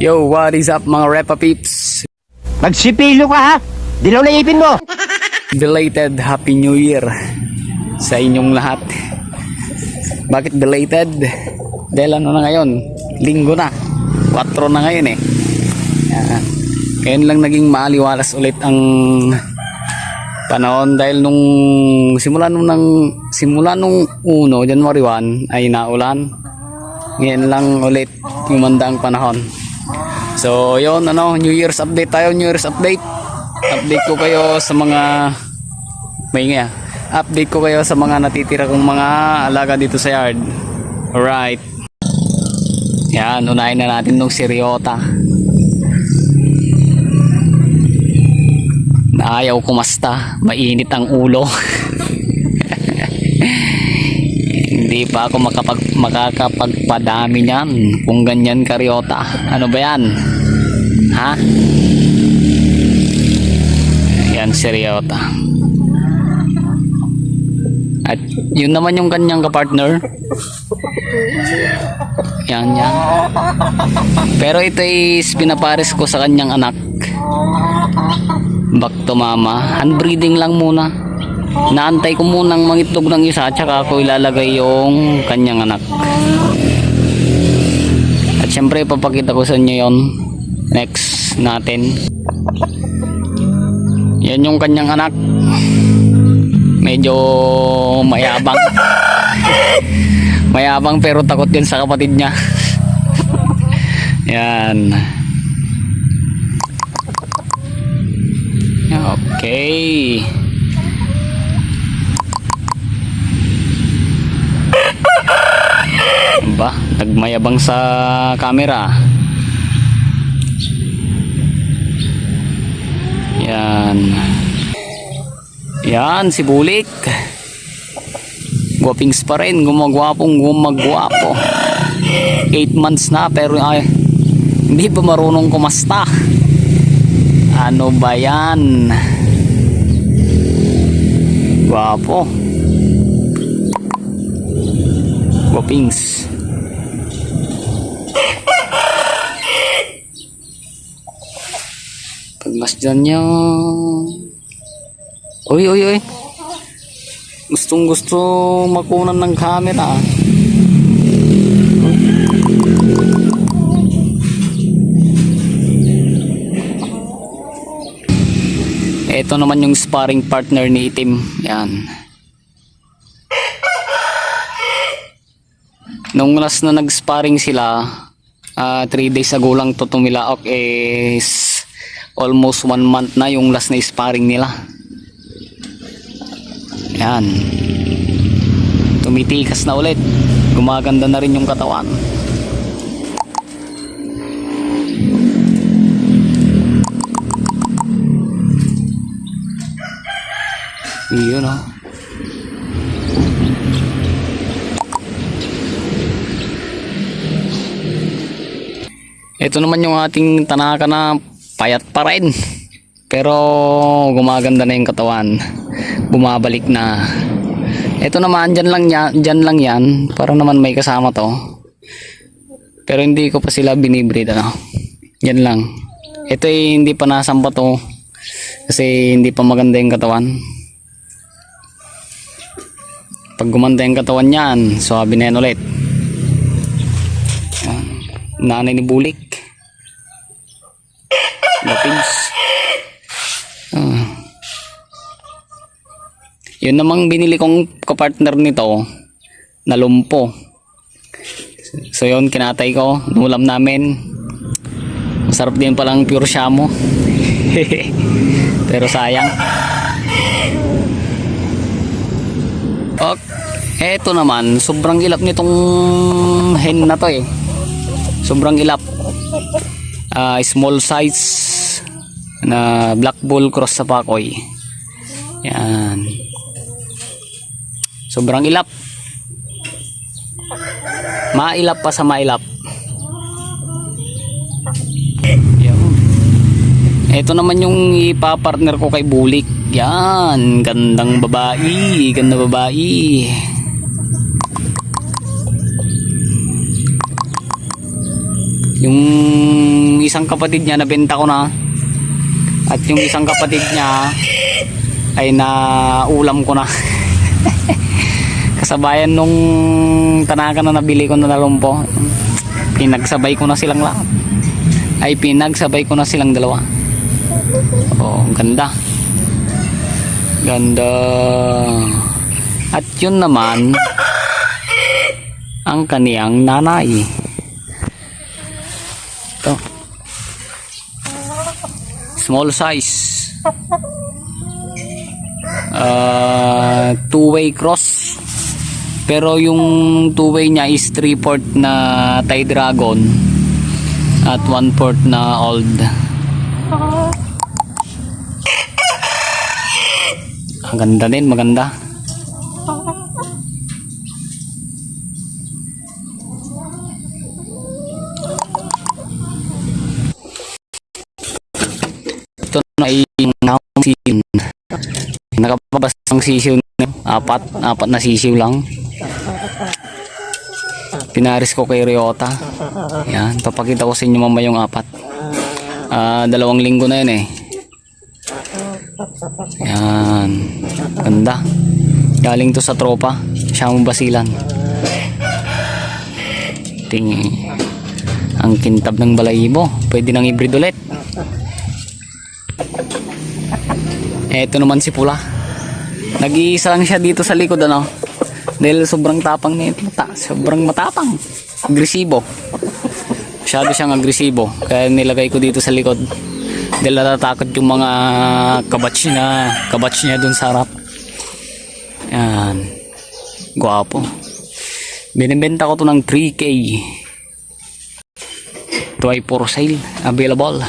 Yo, what is up mga Repa Peeps? Magsipilo ka ha! Dilaw na ipin mo! Belated Happy New Year sa inyong lahat. Bakit belated? Dahil ano na ngayon? Linggo na. 4 na ngayon eh. Ngayon lang naging maaliwalas ulit ang panahon dahil nung simula nung 1 January 1 ay naulan. Ngayon lang ulit gumanda ang panahon. So yun, New Year's update tayo. New Year's update. Update ko kayo sa mga update ko kayo sa mga natitira kong mga alaga dito sa yard. Alright. Yan, unahin na natin nung si Ryota na ayaw kumasta. Mainit ang ulo. Hindi pa ako makakapagpadami niyan kung ganyan ka, Ryota. Ano ba yan? Ha? Yan si Ryota. At yun naman yung kanyang kapartner. Yan. Pero ito is pinapares ko sa kanyang anak. Back to mama. Unbreeding lang muna. Naantay ko munang mangitlog ng isa, tsaka ako ilalagay yung kanyang anak. At syempre ipapakita ko sa inyo yon next natin. Yan yung kanyang anak. Medyo mayabang. Mayabang pero takot din sa kapatid niya. Yan. Okay. Ba, nagmayabang sa camera. Yan si Bulik. Guwapings pa rin, gumagwapo. 8 months na pero hindi pa marunong kumasta. Ano ba yan? Guwapo. Guwapings. Pagmasdan niya. Uy. Gustong makunan ng camera. Ito naman yung sparring partner ni Itim. Yan. Nung last na nag-sparring sila, 3 days ago lang to tumilaok, is almost 1 month na yung last na sparring nila. Yan. Tumitikas na ulit. Gumaganda na rin yung katawan. Yun o. Ito naman yung ating tanaka na payat pa rin. Pero gumaganda na yung katawan. Bumabalik na. Ito naman dyan lang yan para naman may kasama to. Pero hindi ko pa sila binibreed Yan lang. Ito ay hindi pa nasamba to kasi hindi pa maganda yung katawan. Pag gumanda yung katawan niyan, swabe na yan ulit. Yan. Nanay ni Bulik. Guwapings. Yun namang binili kong kapartner nito na lumpo. So yun, kinatay ko, nulam namin. Masarap din palang pure shamo. Pero sayang. Okay, eto naman, sobrang ilap nitong hen na to eh. Sobrang ilap. Small size na black bull cross sa pakoy. Yan. Sobrang ilap. Mailap pa sa mailap. Yan. Ito naman yung ipapartner ko kay Bulik. Yan, gandang babae, ganda babae. Yung yung isang kapatid niya nabenta ko na. At yung isang kapatid niya ay naulam ko na. Kasabayan nung tanaka na nabili ko na nalumpo. Pinagsabay ko na silang lahat. Ay pinagsabay ko na silang dalawa. Oh, ganda. Ganda. At yun naman ang kaniyang nanay. Ito. Small size. Two-way cross. Pero yung two-way niya is 3/4 na Thai Dragon at 1/4 na old. Ang ganda din, maganda. Ito na ay season. Nakababas ng sisiw na apat na sisiw lang. Pinaris ko kay Ryota. Yan, papakita ko sa inyo mamaya yung apat. 2 linggo na yun eh. Yan, ganda. Galing to sa tropa, Siyang Basilan. Ting, ang kintab ng balahibo. Pwede nang hybrid ulit. Eto naman si Pula. Nag-iisa lang siya dito sa likod, ano? Dahil sobrang tapang nito. Sobrang matapang. Agresibo. Masyado siyang agresibo. Kaya nilagay ko dito sa likod. Dahil natatakot yung mga kabatch niya dun sa harap. Yan. Guwapo. Binibenta ko to ng 3K. Ito ay for sale. Available.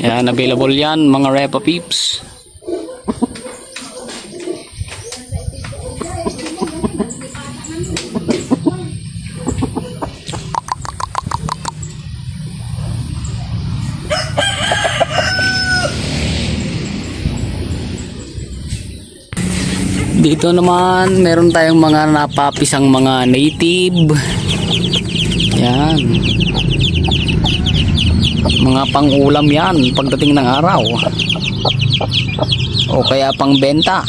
Yan, available yan mga Repa Peeps. Dito naman meron tayong mga napapisang mga native. Yan. Mga pang-ulam yan pagdating ng araw. O kaya pang-benta.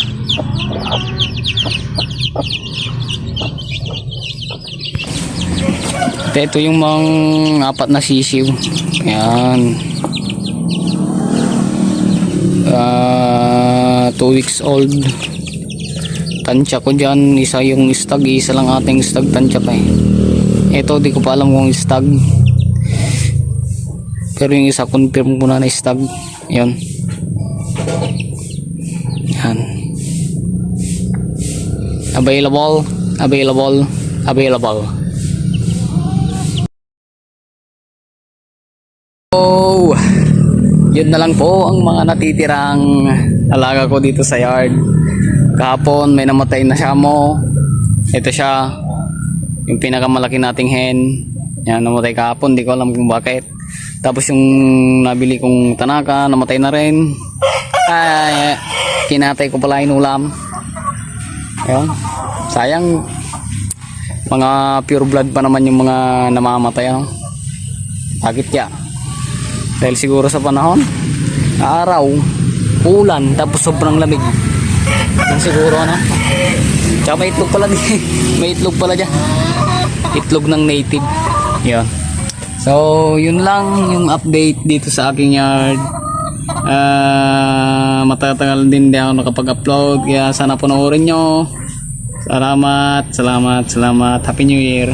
Ito yung mga 4 na sisiw. Yan. 2 weeks old. Tansya ko dyan, isa yung stag, isa lang ating stag tansya pa eh. Ito di ko pa alam kung stag, pero yung isa confirm ko na stag. Yun. Yan. Available. Oh, yun na lang po ang mga natitirang alaga ko dito sa yard. Kahapon may namatay na Shamo. Ito siya, yung pinakamalaki nating hen. Yan, namatay kahapon, di ko alam kung bakit. Tapos yung nabili kong tanaka, namatay na rin. Ay, kinatay ko pala inulam. Yan. Sayang, mga pure blood pa naman yung mga namamatay, ano? Bakit kaya? Dahil siguro sa panahon, araw, ulan, tapos sobrang lamig. Yan siguro, ano? Tsaka may itlog pala may itlog pala dyan. Itlog ng native. Yan. So, yun lang yung update dito sa aking yard. Matatagal din ako nakapag-upload, kaya sana panoorin nyo. Salamat. Happy New Year.